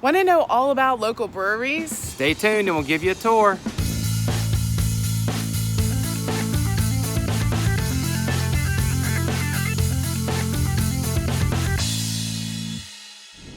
Want to know all about local breweries? Stay tuned and we'll give you a tour.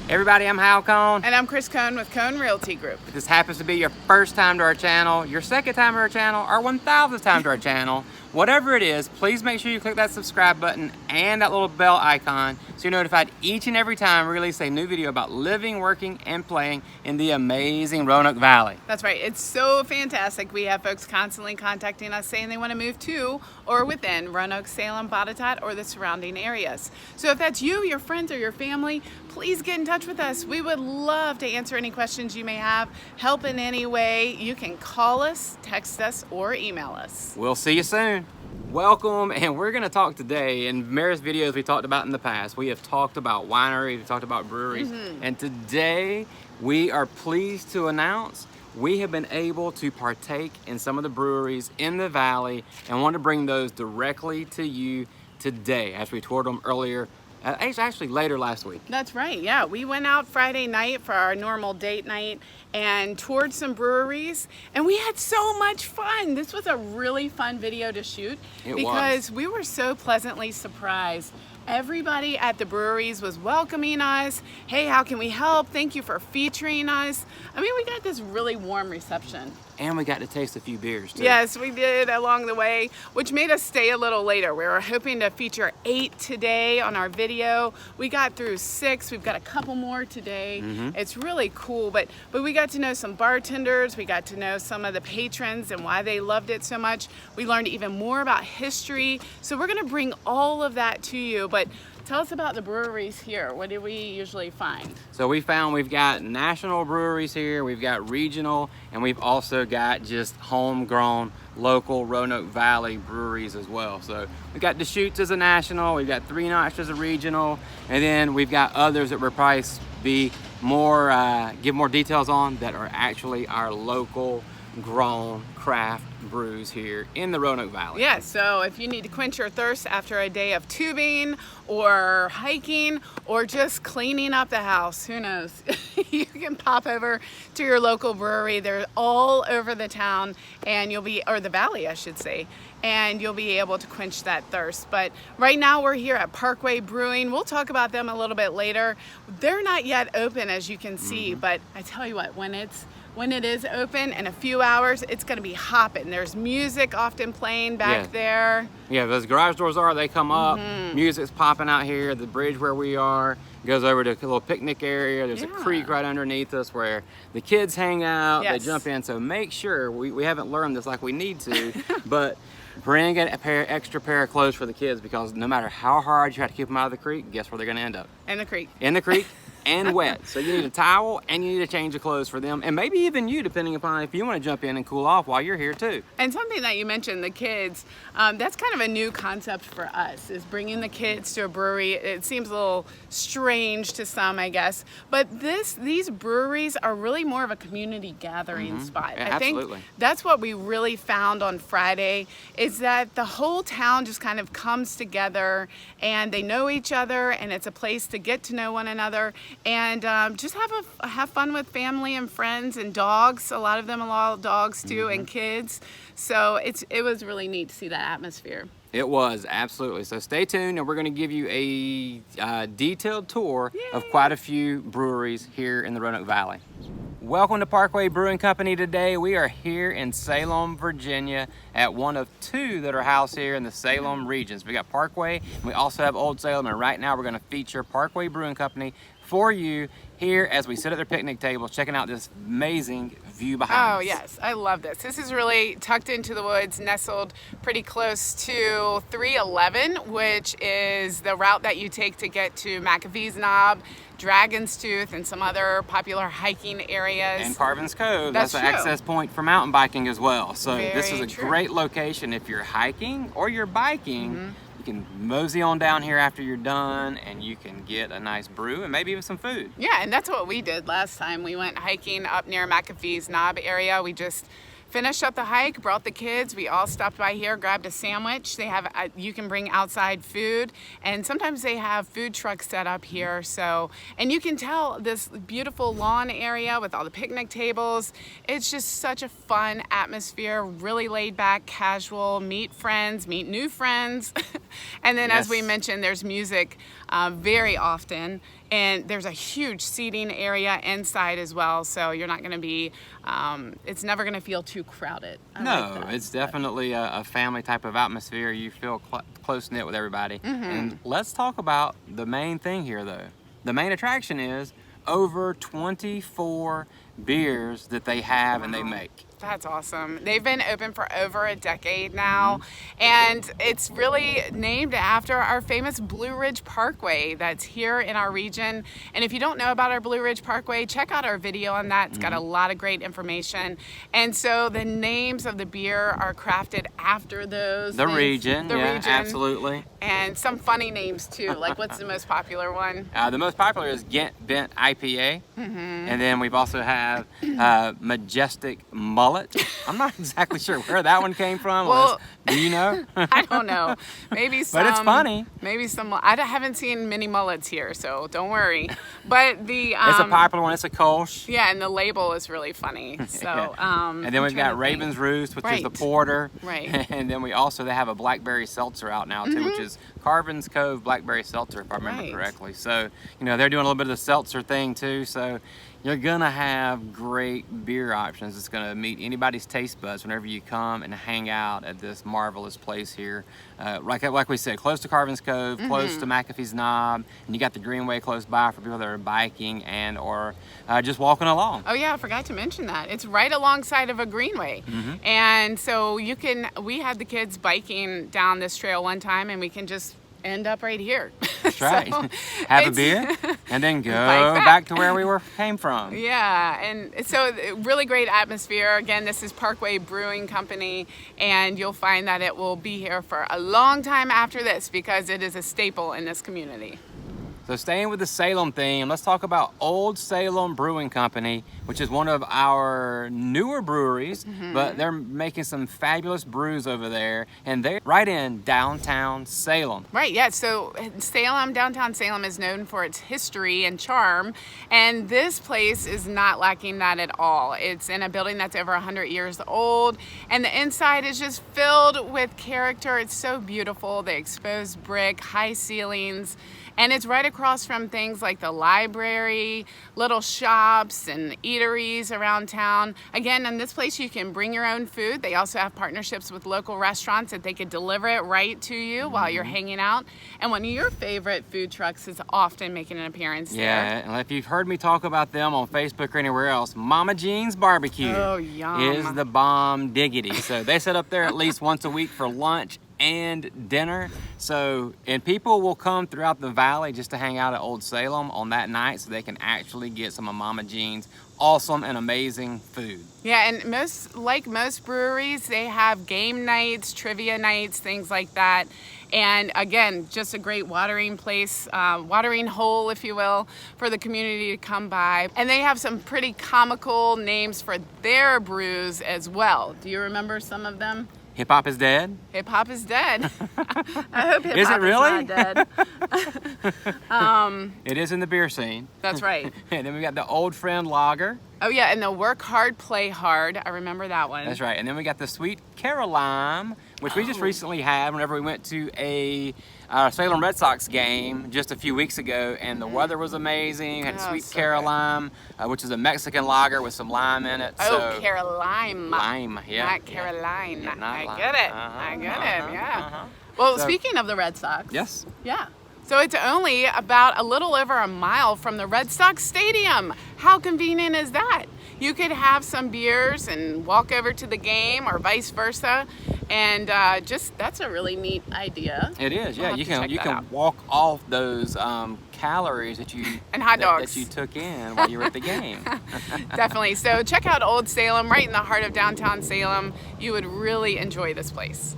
Everybody, I'm Hal Cohn. And I'm Kris Cohn with Cohn Realty Group. If this happens to be your first time to our channel, your second time to our channel, or 1,000th time to our channel, whatever it is, please make sure you click that subscribe button and that little bell icon so you're notified each and every time we release a new video about living, working, and playing in the amazing Roanoke Valley. That's right. It's so fantastic. We have folks constantly contacting us saying they want to move to or within Roanoke, Salem, Botetourt, or the surrounding areas. So if that's you, your friends, or your family, please get in touch with us. We would love to answer any questions you may have, help in any way. You can call us, text us, or email us. We'll see you soon. Welcome, and we're going to talk today. In various videos we talked about in the past, we have talked about wineries, we talked about breweries, and today we are pleased to announce we have been able to partake in some of the breweries in the valley and want to bring those directly to you today, as we toured them earlier. Actually later last week. That's right, yeah. We went out Friday night for our normal date night and toured some breweries, and we had so much fun. This was a really fun video to shoot because we were so pleasantly surprised. Everybody at the breweries was welcoming us. Hey, how can we help? Thank you for featuring us. I mean, we got this really warm reception. And we got to taste a few beers too. Yes, we did along the way, which made us stay a little later. We were hoping to feature 8 today on our video. We got through 6. We've got a couple more today. It's really cool, but we got to know some bartenders. We got to know some of the patrons and why they loved it so much. We learned even more about history. So we're gonna bring all of that to you, but tell us about the breweries here. What do we usually find? So we've got national breweries here, we've got regional, and we've also got just homegrown local Roanoke Valley breweries as well. So we've got Deschutes as a national, we've got Three Notch as a regional, and then we've got others that we'll probably be more, give more details on that are actually our local grown craft brews here in the Roanoke Valley. Yeah, so if you need to quench your thirst after a day of tubing or hiking or just cleaning up the house, who knows, you can pop over to your local brewery. They're all over the town, and or the valley, I should say, and you'll be able to quench that thirst. But right now we're here at Parkway Brewing. We'll talk about them a little bit later. They're not yet open, as you can see, but I tell you what, when it is open in a few hours, it's going to be hopping. There's music often playing back there. Yeah, those garage doors they come up, music's popping out here. The bridge where we are goes over to a little picnic area. There's a creek right underneath us where the kids hang out, they jump in. So make sure, we haven't learned this like we need to, but bring an extra pair of clothes for the kids, because no matter how hard you try to keep them out of the creek, guess where they're going to end up? In the creek. In the creek. And wet. So you need a towel and you need to change the clothes for them, and maybe even you, depending upon if you want to jump in and cool off while you're here too. And something that you mentioned, the kids, that's kind of a new concept for us, is bringing the kids to a brewery. It seems a little strange to some, I guess, but these breweries are really more of a community gathering spot. Yeah, I think that's what we really found on Friday, is that the whole town just kind of comes together and they know each other, and it's a place to get to know one another and just have fun with family and friends and dogs. A lot of them allow dogs too, and kids. So it was really neat to see that atmosphere. It was, absolutely. So stay tuned, and we're going to give you a detailed tour of quite a few breweries here in the Roanoke Valley. Welcome to Parkway Brewing Company today. We are here in Salem, Virginia at one of 2 that are housed here in the Salem regions. We got Parkway, and we also have Old Salem, and right now we're going to feature Parkway Brewing Company for you here as we sit at their picnic tables checking out this amazing view behind us. Oh yes, I love this. This is really tucked into the woods, nestled pretty close to 311, which is the route that you take to get to McAfee's Knob, Dragon's Tooth, and some other popular hiking areas. And Carvin's Cove. That's an access point for mountain biking as well. So this is a great location if you're hiking or you're biking. You can mosey on down here after you're done, and you can get a nice brew and maybe even some food. Yeah, and that's what we did last time. We went hiking up near McAfee's Knob area. We just Finished up the hike, brought the kids. We all stopped by here, grabbed a sandwich. They have, you can bring outside food, and sometimes they have food trucks set up here. So, and you can tell this beautiful lawn area with all the picnic tables. It's just such a fun atmosphere, really laid back, casual, meet friends, meet new friends. And then as we mentioned, there's music very often. And there's a huge seating area inside as well, so you're not going to be, it's never going to feel too crowded. It's definitely a family type of atmosphere. You feel close-knit with everybody. And let's talk about the main thing here, though. The main attraction is over 24 beers that they have and they make. That's awesome. They've been open for over a decade now, and it's really named after our famous Blue Ridge Parkway that's here in our region. And if you don't know about our Blue Ridge Parkway, check out our video on that. It's got a lot of great information. And so the names of the beer are crafted after those. The region, region. Absolutely. And some funny names too, like what's the most popular one? The most popular is Ghent Bent IPA. And then we've also have Majestic Mullet. I'm not exactly sure where that one came from. Well, do you know? I don't know. Maybe some. But it's funny. Maybe some. I haven't seen many mullets here, so don't worry. But the it's a popular one. It's a Kolsch. Yeah, and the label is really funny. So and then we've got Raven's Roost, which is the porter. Right. And then they have a blackberry seltzer out now too, which is Carvin's Cove Blackberry Seltzer, if I remember correctly. So they're doing a little bit of the seltzer thing too. So you're gonna have great beer options. It's gonna meet anybody's taste buds whenever you come and hang out at this marvelous place here. Like we said, close to Carvin's Cove, close to McAfee's Knob, and you got the Greenway close by for people that are biking and or just walking along. Oh yeah, I forgot to mention that. It's right alongside of a greenway. And so we had the kids biking down this trail one time, and we can just end up right here. That's right. Have a beer and then go back to where we came from. Yeah, and so really great atmosphere. Again, this is Parkway Brewing Company, and you'll find that it will be here for a long time after this because it is a staple in this community. So staying with the Salem theme, let's talk about Old Salem Brewing Company, which is one of our newer breweries, but they're making some fabulous brews over there, and they're right in downtown Salem. Right, yeah, so downtown Salem is known for its history and charm, and this place is not lacking that at all. It's in a building that's over 100 years old, and the inside is just filled with character. It's so beautiful, the exposed brick, high ceilings, and it's right across from things like the library, little shops and eateries around town. Again, in this place you can bring your own food. They also have partnerships with local restaurants that they could deliver it right to you while you're hanging out. And one of your favorite food trucks is often making an appearance there. Yeah, and if you've heard me talk about them on Facebook or anywhere else, Mama Jean's Barbecue is the bomb diggity. So they set up there at least once a week for lunch and dinner. So, and people will come throughout the valley just to hang out at Old Salem on that night so they can actually get some of Mama Jean's awesome and amazing food. Yeah, and most breweries, they have game nights, trivia nights, things like that. And again, just a great watering place, watering hole, if you will, for the community to come by. And they have some pretty comical names for their brews as well. Do you remember some of them? Hip Hop is Dead? Hip Hop is dead. I hope hip hop really? is not dead. It is in the beer scene. That's right. And then we got the Old Friend Lager. Oh yeah, and the Work Hard, Play Hard. I remember that one. That's right. And then we got the Sweet Caroline, which we just recently had whenever we went to a Salem Red Sox game just a few weeks ago, and the weather was amazing. Had Sweet Caroline, which is a Mexican lager with some lime in it. Oh, Caroline. Lime, yeah. Not Caroline. Yeah, not I lime. get it. I get it, yeah. Well, speaking of the Red Sox. Yes. Yeah. So it's only about a little over a mile from the Red Sox Stadium. How convenient is that? You could have some beers and walk over to the game or vice versa. And that's a really neat idea. It is, yeah. You can walk off those calories that you and hot dogs that you took in while you were at the game. Definitely. So check out Old Salem, right in the heart of downtown Salem. You would really enjoy this place.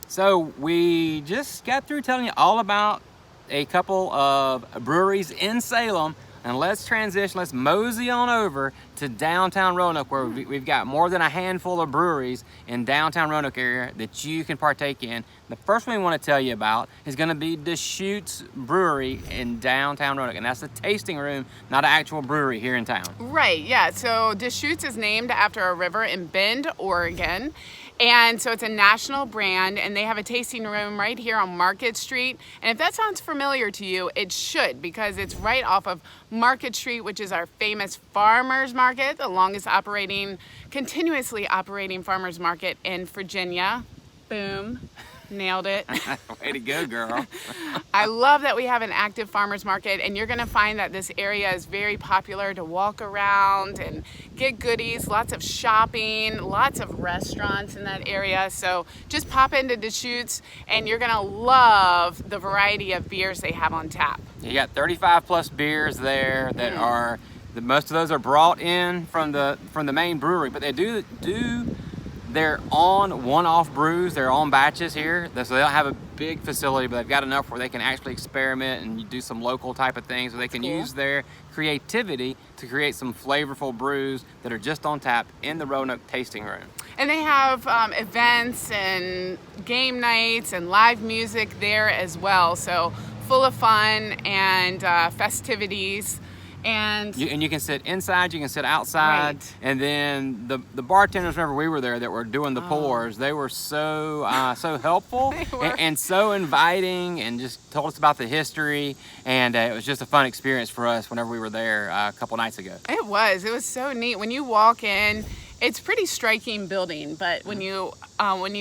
So we just got through telling you all about a couple of breweries in Salem. And let's transition, let's mosey on over to downtown Roanoke, where we've got more than a handful of breweries in downtown Roanoke area that you can partake in. The first one we want to tell you about is going to be Deschutes Brewery in downtown Roanoke, and that's a tasting room, not an actual brewery here in town. Right, yeah. So Deschutes is named after a river in Bend, Oregon. And so it's a national brand, and they have a tasting room right here on Market Street. And if that sounds familiar to you, it should, because it's right off of Market Street, which is our famous farmers market, the longest continuously operating farmers market in Virginia. Boom. Nailed it. Way to go, girl. I love that we have an active farmers market, and you're going to find that this area is very popular to walk around and get goodies, lots of shopping, lots of restaurants in that area. So just pop into Deschutes and you're going to love the variety of beers they have on tap. You got 35 plus beers there that are, most of those are brought in from the main brewery, but they do they're on one-off brews, they're on batches here, so they don't have a big facility, but they've got enough where they can actually experiment and do some local type of things, so they can use their creativity to create some flavorful brews that are just on tap in the Roanoke tasting room. And they have events and game nights and live music there as well, so full of fun and festivities. And you can sit inside, you can sit outside, right. And then the bartenders, whenever we were there, that were doing the pours, they were so helpful and so inviting, and just told us about the history, and it was just a fun experience for us whenever we were there a couple nights ago. It was so neat. When you walk in, it's a pretty striking building, but when you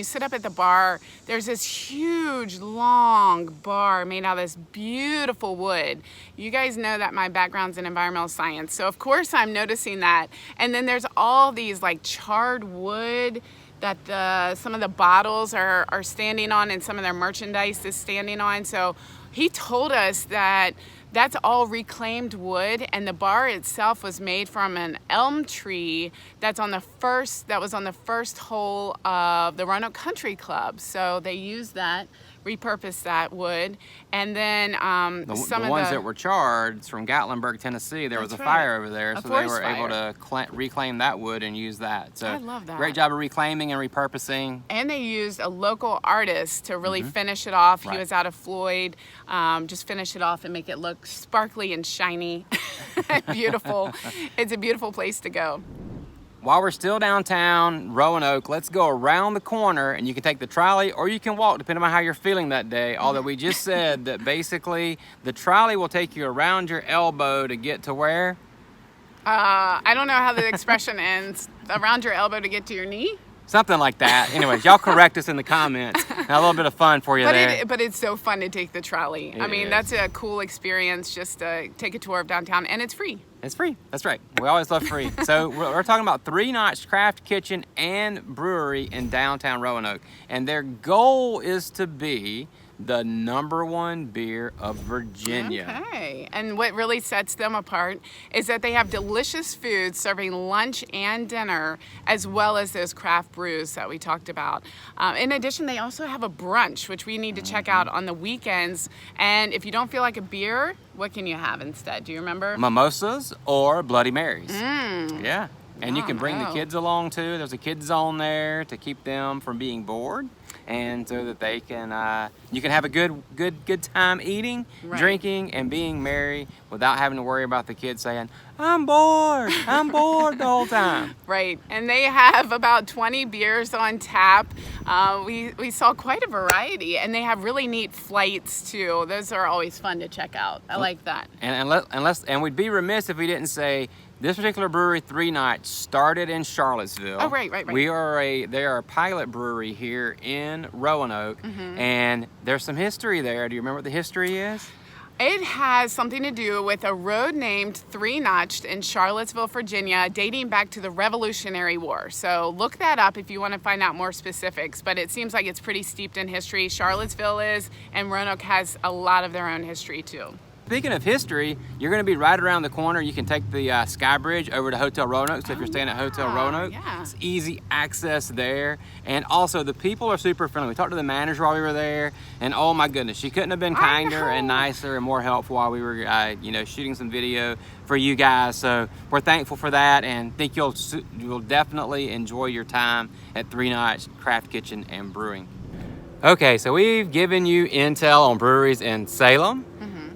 sit up at the bar, there's this huge, long bar made out of this beautiful wood. You guys know that my background's in environmental science, so of course I'm noticing that. And then there's all these like charred wood that some of the bottles are standing on, and some of their merchandise is standing on. So he told us that that's all reclaimed wood, and the bar itself was made from an elm tree that was on the first hole of the Roanoke Country Club. So they used that, repurposed that wood, and then the ones that were charred from Gatlinburg, Tennessee, there was a fire over there, so they were able to reclaim that wood and use that. So I love that. Great job of reclaiming and repurposing. And they used a local artist to really finish it off. Right. He was out of Floyd, just finish it off and make it look sparkly and shiny. Beautiful. It's a beautiful place to go. While we're still downtown Roanoke, let's go around the corner, and you can take the trolley or you can walk, depending on how you're feeling that day. Although we just said that basically the trolley will take you around your elbow to get to where? I don't know how the expression ends. Around your elbow to get to your knee? Something like that. Anyways, y'all correct us in the comments. And a little bit of fun for you there. But it's so fun to take the trolley. I mean, that's a cool experience, just to take a tour of downtown, and it's free. It's free. That's right. We always love free. So we're talking about Three Notch Craft Kitchen and Brewery in downtown Roanoke. And their goal is to be the #1 beer of Virginia. Okay. And what really sets them apart is that they have delicious food serving lunch and dinner, as well as those craft brews that we talked about. In addition, they also have a brunch, which we need to check out on the weekends. And if you don't feel like a beer, what can you have instead? Do you remember? Mimosas or Bloody Marys. Yeah. And you can bring the kids along too. There's a kids zone there to keep them from being bored, and so that they can you can have a good time eating, drinking, and being merry without having to worry about the kids saying, I'm bored the whole time. Right. And they have about 20 beers on tap. We saw quite a variety, and they have really neat flights too. Those are always fun to check out. I like that. And we'd be remiss if we didn't say this particular brewery, Three Notch, started in Charlottesville. Oh, right. They are a pilot brewery here in Roanoke, and there's some history there. Do you remember what the history is? It has something to do with a road named Three Notched in Charlottesville, Virginia, dating back to the Revolutionary War. So look that up if you want to find out more specifics, but it seems like it's pretty steeped in history. Charlottesville is, and Roanoke has a lot of their own history too. Speaking of history, you're going to be right around the corner. You can take the Sky Bridge over to Hotel Roanoke. So if you're staying at Hotel Roanoke, it's easy access there. And also, the people are super friendly. We talked to the manager while we were there, and oh my goodness, she couldn't have been kinder and nicer and more helpful while we were, shooting some video for you guys. So we're thankful for that, and think you'll definitely enjoy your time at 3 Notch Craft Kitchen and Brewing. Okay, so we've given you intel on breweries in Salem,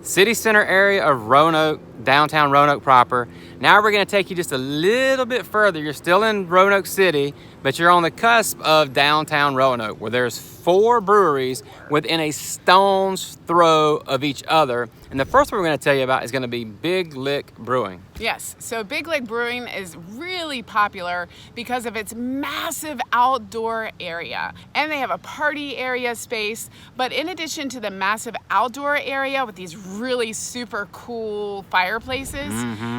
city center area of Roanoke, downtown Roanoke proper. Now we're going to take you just a little bit further. You're still in Roanoke City, but you're on the cusp of downtown Roanoke, where there's 4 breweries within a stone's throw of each other. And the first one we're going to tell you about is going to be Big Lick Brewing. Yes, so Big Lick Brewing is really popular because of its massive outdoor area. And they have a party area space, but in addition to the massive outdoor area with these really super cool fireplaces,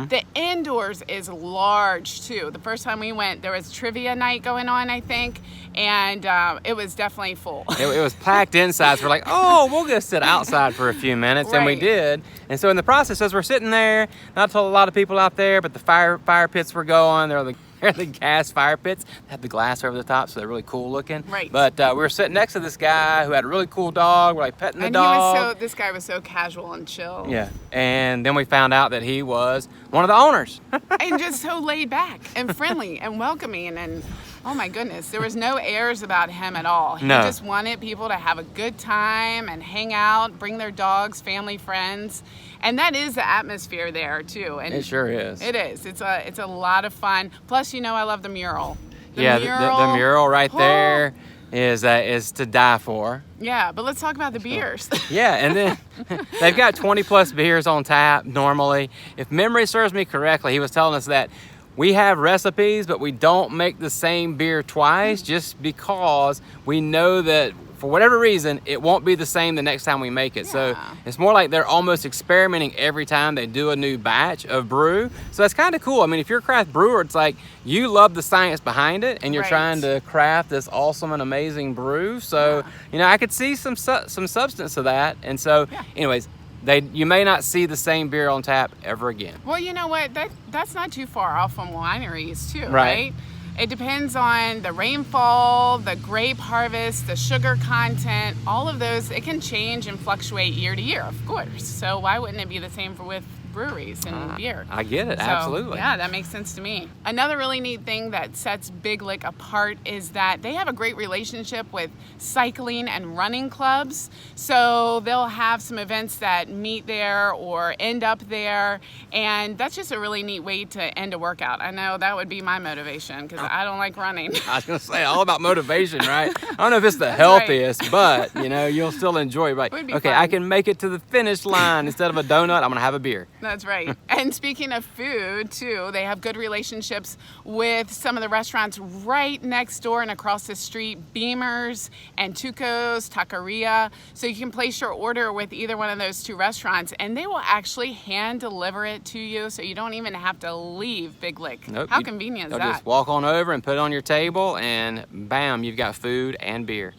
the indoors is large too. The first time we went, there was trivia night going on, I think, and it was definitely full. It was packed inside, so we're like, oh, we'll just sit outside for a few minutes, and we did. And so in the process, as we're sitting there, not a lot of people out there, but the fire pits were going. They're the gas fire pits. They have the glass over the top, so they're really cool looking. Right. But we were sitting next to this guy who had a really cool dog. We're like petting the dog. This guy was so casual and chill. Yeah. And then we found out that he was one of the owners. And just so laid back and friendly and welcoming, and oh my goodness, there was no airs about him at all. He just wanted people to have a good time and hang out, bring their dogs, family, friends. And that is the atmosphere there too. And it sure is. It is. It's a lot of fun. Plus, I love the mural. The mural right there is to die for. Yeah, but let's talk about the beers. Yeah, and then they've got 20 plus beers on tap normally. If memory serves me correctly, he was telling us that we have recipes, but we don't make the same beer twice just because we know that for whatever reason, it won't be the same the next time we make it. Yeah. So it's more like they're almost experimenting every time they do a new batch of brew. So that's kind of cool. I mean, if you're a craft brewer, it's like you love the science behind it and you're trying to craft this awesome and amazing brew. So, I could see some substance to that. And so, anyways, you may not see the same beer on tap ever again. Well, you know what? That's not too far off from wineries too, right? It depends on the rainfall, the grape harvest, the sugar content, all of those. It can change and fluctuate year to year, of course. So why wouldn't it be the same with breweries and beer? I get it, so, absolutely. Yeah, that makes sense to me. Another really neat thing that sets Big Lick apart is that they have a great relationship with cycling and running clubs. So they'll have some events that meet there or end up there, and that's just a really neat way to end a workout. I know that would be my motivation because I don't like running. I was going to say, all about motivation, right? I don't know if it's the healthiest, but, you'll still enjoy it. Right? Okay, fun. I can make it to the finish line. Instead of a donut, I'm going to have a beer. That's right. And speaking of food, too, they have good relationships with some of the restaurants right next door and across the street, Beamer's and Tuco's Taqueria. So you can place your order with either one of those 2 restaurants, and they will actually hand deliver it to you, so you don't even have to leave Big Lick. Nope, How convenient is that? Just walk on over and put it on your table, and bam, you've got food and beer.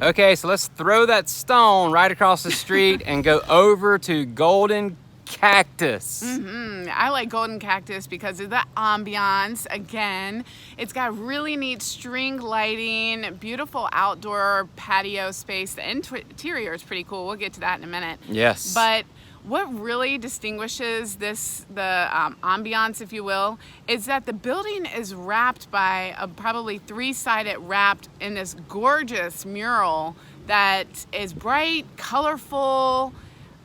Okay, so let's throw that stone right across the street and go over to Golden Cactus. I like Golden Cactus because of the ambiance. Again, it's got really neat string lighting, beautiful outdoor patio space. The interior is pretty cool. We'll get to that in a minute. Yes. But what really distinguishes the ambiance, if you will, is that the building is wrapped by a probably 3-sided wrapped in this gorgeous mural that is bright, colorful.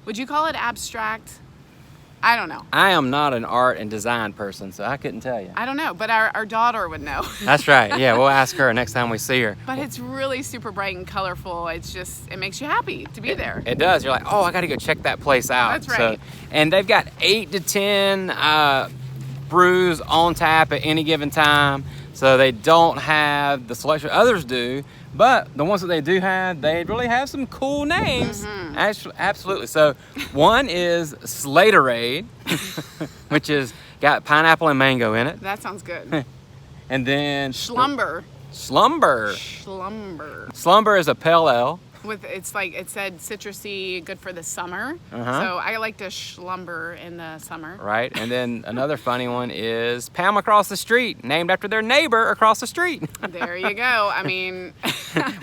Would you call it abstract? I don't know. I am not an art and design person, so I couldn't tell you. I don't know, but our daughter would know. That's right. Yeah, we'll ask her next time we see her. But it's really super bright and colorful. It makes you happy to be there. It does. You're like, oh, I got to go check that place out. That's right. And they've got 8 to 10 brews on tap at any given time. So they don't have the selection others do, but the ones that they do have, they really have some cool names. Actually, absolutely. So one is Slaterade, which is got pineapple and mango in it. That sounds good. And then Slumber. Slumber. Slumber. Slumber is a pale ale. it's like it said citrusy, good for the summer. Uh-huh. So I like to schlumber in the summer. Right, and then another funny one is Palm Across the Street, named after their neighbor across the street. There you go. I mean,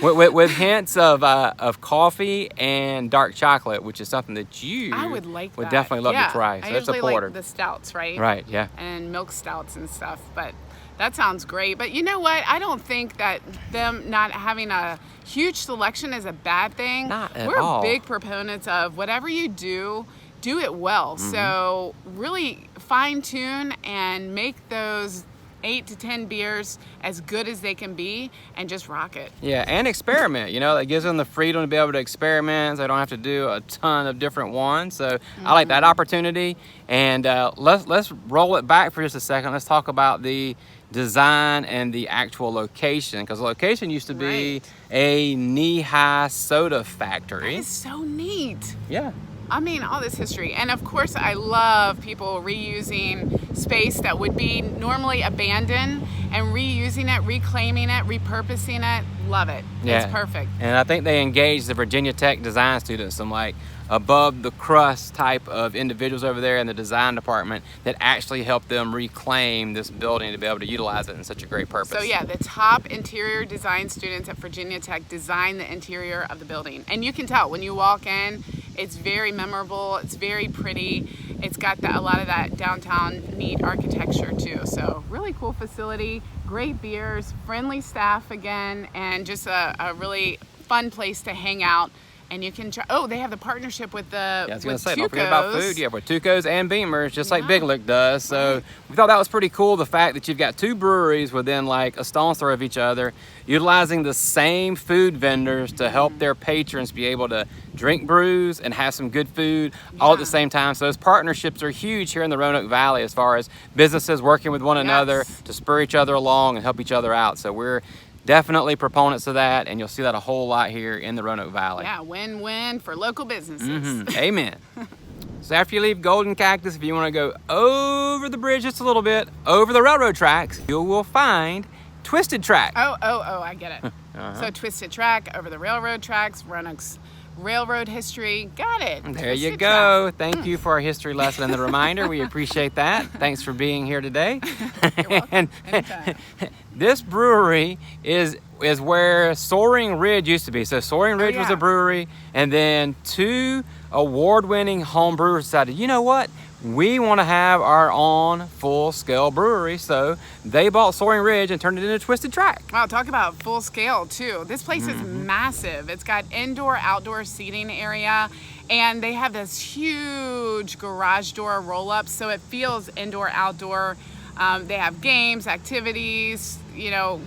with hints of coffee and dark chocolate, which is something that I would like would that. definitely love Yeah, to try. So I that's a usually porter. like the stouts, right? Right, yeah. And milk stouts and stuff, but that sounds great. But you know what? I don't think that them not having a huge selection is a bad thing. Not at We're all. big proponents of whatever you do it well. Mm-hmm. So really fine tune and make those 8 to 10 beers as good as they can be and just rock it. Yeah, and experiment. You know, that gives them the freedom to be able to experiment. So they don't have to do a ton of different ones. So I like that opportunity. And let's roll it back for just a second. Let's talk about the design and the actual location, because the location used to be Right. a knee-high soda factory. It's so neat. Yeah. I mean, all this history. And of course, I love people reusing space that would be normally abandoned and reusing it, reclaiming it, repurposing it. Love it. Yeah. It's perfect. And I think they engaged the Virginia Tech design students, some like above the crust type of individuals over there in the design department that actually helped them reclaim this building to be able to utilize it in such a great purpose. So yeah, the top interior design students at Virginia Tech designed the interior of the building. And you can tell when you walk in, it's very memorable, it's very pretty. It's got a lot of that downtown neat architecture too. So really cool facility, great beers, friendly staff again, and just a really fun place to hang out. And you can try, they have the partnership with I was going to say, Tuco's. don't forget about food. Yeah, with Tuco's and Beamers, just like Yeah. Big Lick does. So we thought that was pretty cool, the fact that you've got two breweries within like a stone's throw of each other, utilizing the same food vendors to help their patrons be able to drink brews and have some good food all at the Yeah. same time. So those partnerships are huge here in the Roanoke Valley as far as businesses working with one another Yes. to spur each other along and help each other out. So we're definitely proponents of that, and you'll see that a whole lot here in the Roanoke Valley. Yeah, win-win for local businesses. Mhm. Amen. So after you leave Golden Cactus, if you want to go over the bridge just a little bit, over the railroad tracks, you will find Twisted Track. Oh, I get it. So Twisted Track, over the railroad tracks, Roanoke's railroad history. Got it. There you Twisted go. Thank you for our history lesson and the reminder. We appreciate that. Thanks for being here today. You're welcome. And Anytime. this brewery is where Soaring Ridge used to be. So Soaring Ridge was yeah. a brewery, and then two award-winning home brewers decided, you know what? We want to have our own full-scale brewery. So they bought Soaring Ridge and turned it into Twisted Track. Wow, talk about full scale too. This place is massive. It's got indoor, outdoor seating area, and they have this huge garage door roll up, so it feels indoor, outdoor. They have games, activities,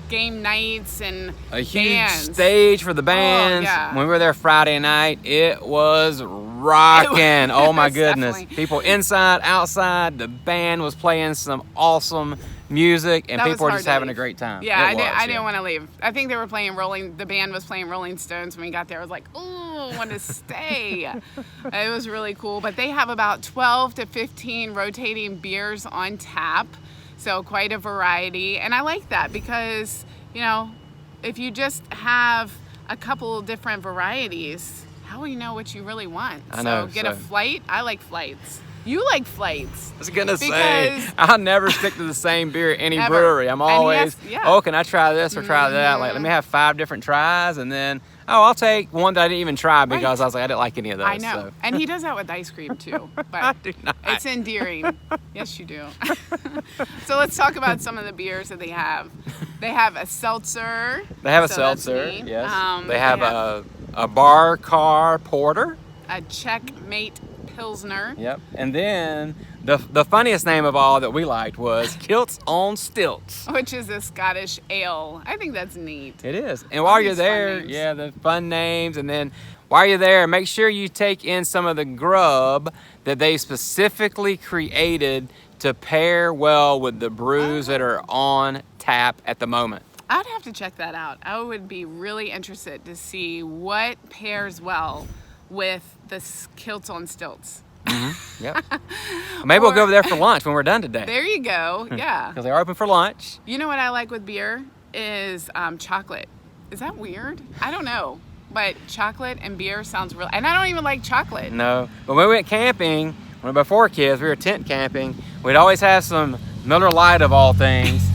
game nights, and A huge bands. stage for the bands. yeah. When we were there Friday night, it was rocking. Oh my It's goodness. definitely- People inside, outside, the band was playing some awesome music, and That was people were hard just to having a leave. great time. Yeah, I yeah. didn't want to leave. I think they were playing the band was playing Rolling Stones when we got there. I was like, ooh, I want to stay. It was really cool. But they have about 12 to 15 rotating beers on tap. So quite a variety. And I like that because, if you just have a couple different varieties, how will you know what you really want? I know, So get a so- flight. I like flights. You like flights. I was gonna say, Because- I'll never stick to the same beer at any Ever. brewery. I'm And always, yes, yeah. oh, can I try this or try that? Like, let me have 5 different tries, and then, I'll take one that I didn't even try because Right. I was like, I didn't like any of those. I know. So. And he does that with ice cream too. But I do not. it's endearing. Yes, you do. So let's talk about some of the beers that they have. They have a seltzer. They have a So that's seltzer, neat. yes. They have a bar car porter. a Checkmate Pilsner. Yep. And then the funniest name of all that we liked was Kilts on Stilts. Which is a Scottish ale. I think that's neat. It is. And while you're these fun there, names. yeah, the fun names. And then while you're there, make sure you take in some of the grub that they specifically created to pair well with the brews that are on tap at the moment. I'd have to check that out. I would be really interested to see what pairs well with the Kilts on Stilts. Yep. Maybe we'll go over there for lunch when we're done today. There you go. Yeah. Because they are open for lunch. You know what I like with beer is chocolate. Is that weird? I don't know. but chocolate and beer sounds real. And I don't even like chocolate. No, but when we went camping, when before kids, we were tent camping. We'd always have some Miller Lite of all things,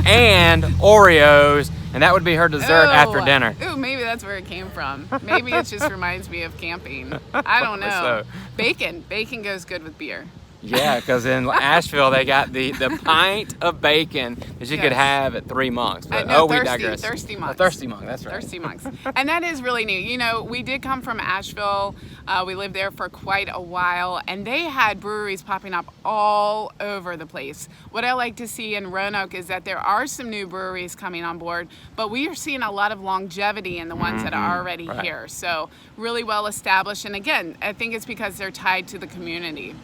and Oreos, and that would be her dessert after dinner. Ooh, maybe that's where it came from. Maybe it just reminds me of camping. I don't know. So, Bacon goes good with beer. yeah, because in Asheville they got the pint of bacon that you could have at 3 Monks. But we digress. Thirsty Monks. Thirsty Monk, that's right. Thirsty Monks. And that is really neat. You know, we did come from Asheville. We lived there for quite a while, and they had breweries popping up all over the place. What I like to see in Roanoke is that there are some new breweries coming on board, but we are seeing a lot of longevity in the ones that are already here. So really well established. And again, I think it's because they're tied to the community.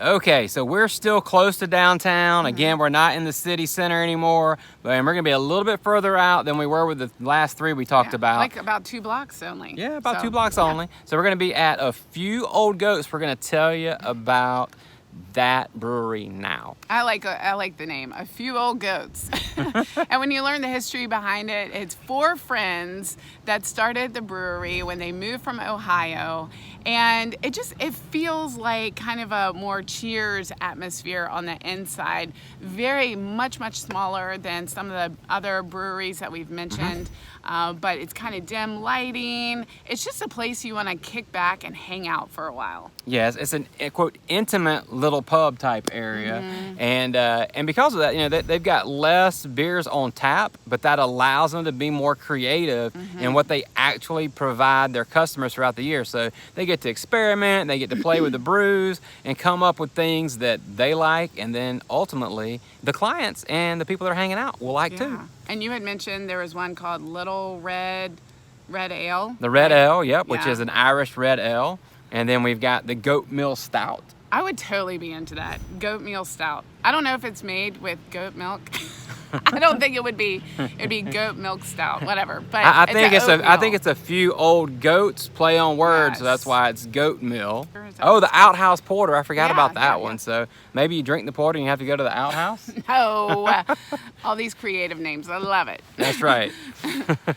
Okay, so we're still close to downtown. Again, we're not in the city center anymore, but we're going to be a little bit further out than we were with the last 3 we talked about. Like about 2 blocks only. Yeah, about 2 blocks only. So we're going to be at A Few Old Goats. We're going to tell you about that brewery now. I like the name, A Few Old Goats. And when you learn the history behind it, it's 4 friends that started the brewery when they moved from Ohio, and it feels like kind of a more Cheers atmosphere on the inside. Very much smaller than some of the other breweries that we've mentioned. But it's kind of dim lighting. It's just a place you want to kick back and hang out for a while. Yes, it's an quote intimate little pub type area, and because of that, you know, they've got less beers on tap, but that allows them to be more creative in what they actually provide their customers throughout the year. So they get to experiment, they get to play with the brews, and come up with things that they like, and then ultimately the clients and the people that are hanging out will like too. And you had mentioned there was one called Little Red Ale. The Red Ale, yep, which is an Irish red ale. And then we've got the Goat Mill Stout. I would totally be into that. Goat Meal Stout. I don't know if it's made with goat milk. I don't think it would be. It'd be goat milk stout, whatever. But I think it's a few old goats play on words, so that's why it's Goat Mill. Oh, the Outhouse Porter. I forgot about that one. So maybe you drink the porter and you have to go to the outhouse? No. All these creative names. I love it. That's right.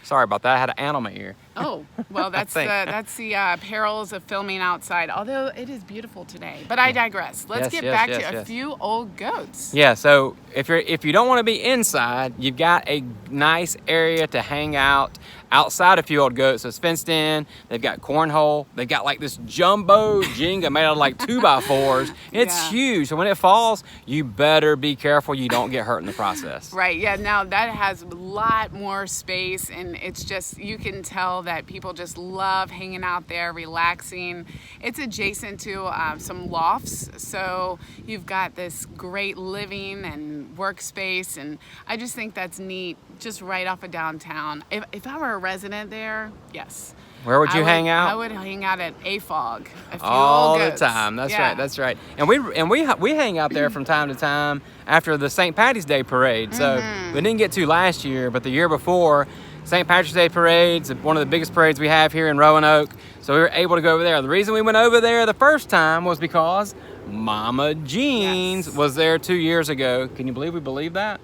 Sorry about that. I had an ant on my ear. Oh, well, that's the perils of filming outside, although it is beautiful today. But I digress. Let's get back to A Few Old Goats. Yeah, so if you don't want to be inside, you've got a nice area to hang out outside A Few Old Goats. So it's fenced in. They've got cornhole. They've got like this jumbo Jenga made out of like 2x4s. It's huge. So when it falls, you better be careful you don't get hurt in the process. Right. Yeah. Now that has a lot more space, and it's just, you can tell that people just love hanging out there, relaxing. It's adjacent to some lofts, so you've got this great living and workspace, and I just think that's neat, just right off of downtown. If I were a resident there, yes. Where would you hang out? I would hang out at AFOG. All the time. That's right. That's right. And we hang out there from time to time after the St. Patty's Day parade. So we didn't get to last year, but the year before, St. Patrick's Day parade's one of the biggest parades we have here in Roanoke. So we were able to go over there. The reason we went over there the first time was because Mama Jean's was there 2 years ago. Can you believe we believe that?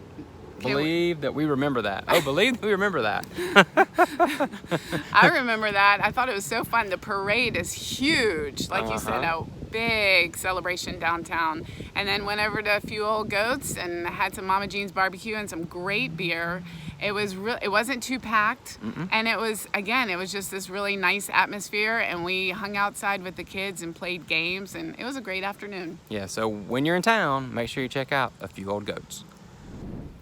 Believe that we remember that. Oh, believe that we remember that. I remember that. I thought it was so fun. The parade is huge. Like you said, a big celebration downtown. And then went over to A Few Old Goats and had some Mama Jean's barbecue and some great beer. It wasn't too packed, and it was just this really nice atmosphere, and we hung outside with the kids and played games, and it was a great afternoon. Yeah, so when you're in town, make sure you check out A Few Old Goats.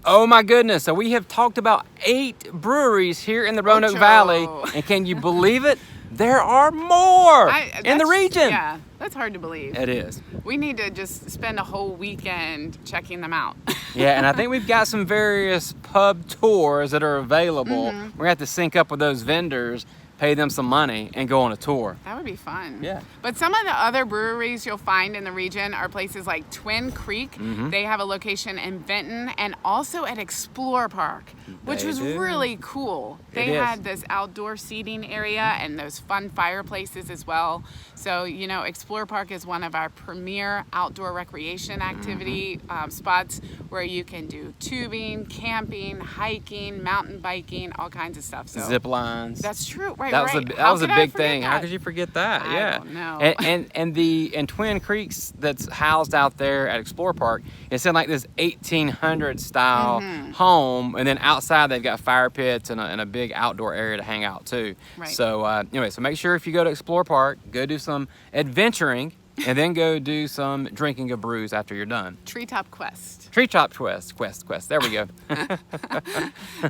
Oh my goodness, so we have talked about 8 breweries here in the Roanoke Valley, and can you believe it? There are more in the region. Yeah, that's hard to believe. It is. We need to just spend a whole weekend checking them out. Yeah, and I think we've got some various pub tours that are available. We're going to have to sync up with those vendors. pay them some money, and go on a tour. That would be fun. Yeah. But some of the other breweries you'll find in the region are places like Twin Creek. They have a location in Benton and also at Explore Park, which was really cool. They had this outdoor seating area and those fun fireplaces as well. So, you know, Explore Park is one of our premier outdoor recreation activity spots where you can do tubing, camping, hiking, mountain biking, all kinds of stuff. So Zip lines. that's true. Right, That was a big forget thing. that? How could you forget that? I don't know. And Twin Creeks that's housed out there at Explore Park, it's in like this 1800 style home, and then outside they've got fire pits and a big outdoor area to hang out too. Right. So anyway, so make sure if you go to Explore Park, go do some adventuring, and then go do some drinking of brews after you're done. Treetop Quest. Treetop Quest. There we go.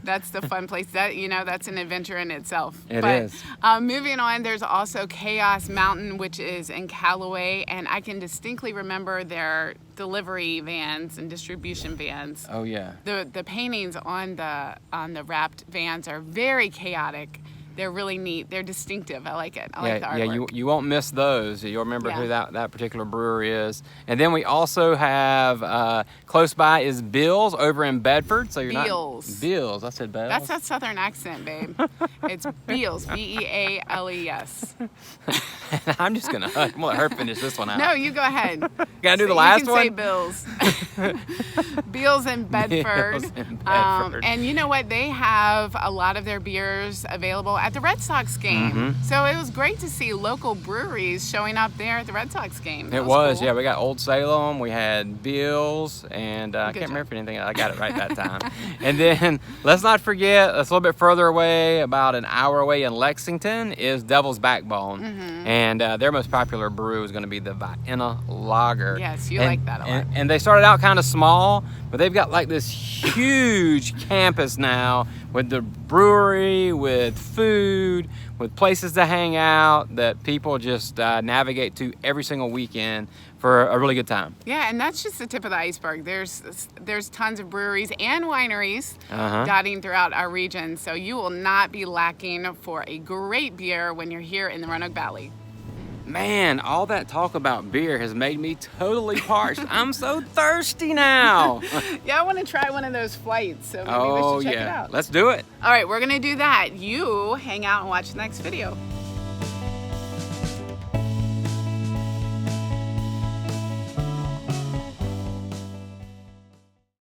That's the fun place. That, you know, that's an adventure in itself. It is. Moving on, there's also Chaos Mountain, which is in Callaway, and I can distinctly remember their delivery vans and distribution vans. Oh yeah. The paintings on the wrapped vans are very chaotic. They're really neat. They're distinctive. I like it. I like the artwork. Yeah, you won't miss those. You'll remember who that particular brewery is. And then we also have close by is Bill's over in Bedford. So you're Bill's. I said Bell's. That's that southern accent, babe. It's Beals. Beales. I'm just gonna let her finish this one out. No, you go ahead. Gotta do the last one. You can say Bills. Beals in Bedford. Beals in Bedford. And you know what? They have a lot of their beers available at the Red Sox game. So it was great to see local breweries showing up there at the Red Sox game. It was, cool. yeah. We got Old Salem, we had Bill's, and I can't remember anything. I got it right that time. And then let's not forget, it's a little bit further away, about an hour away in Lexington, is Devil's Backbone. And their most popular brew is going to be the Vienna Lager. Yes, you like that a lot. And they started out kind of small, but they've got like this huge campus now with the brewery, with food, with places to hang out that people just navigate to every single weekend for a really good time. Yeah, and that's just the tip of the iceberg. There's tons of breweries and wineries dotting throughout our region, so you will not be lacking for a great beer when you're here in the Roanoke Valley. Man, all that talk about beer has made me totally parched. I'm so thirsty now. Yeah, I want to try one of those flights, so maybe we should check it out. Let's do it. All right, we're going to do that. You hang out and watch the next video.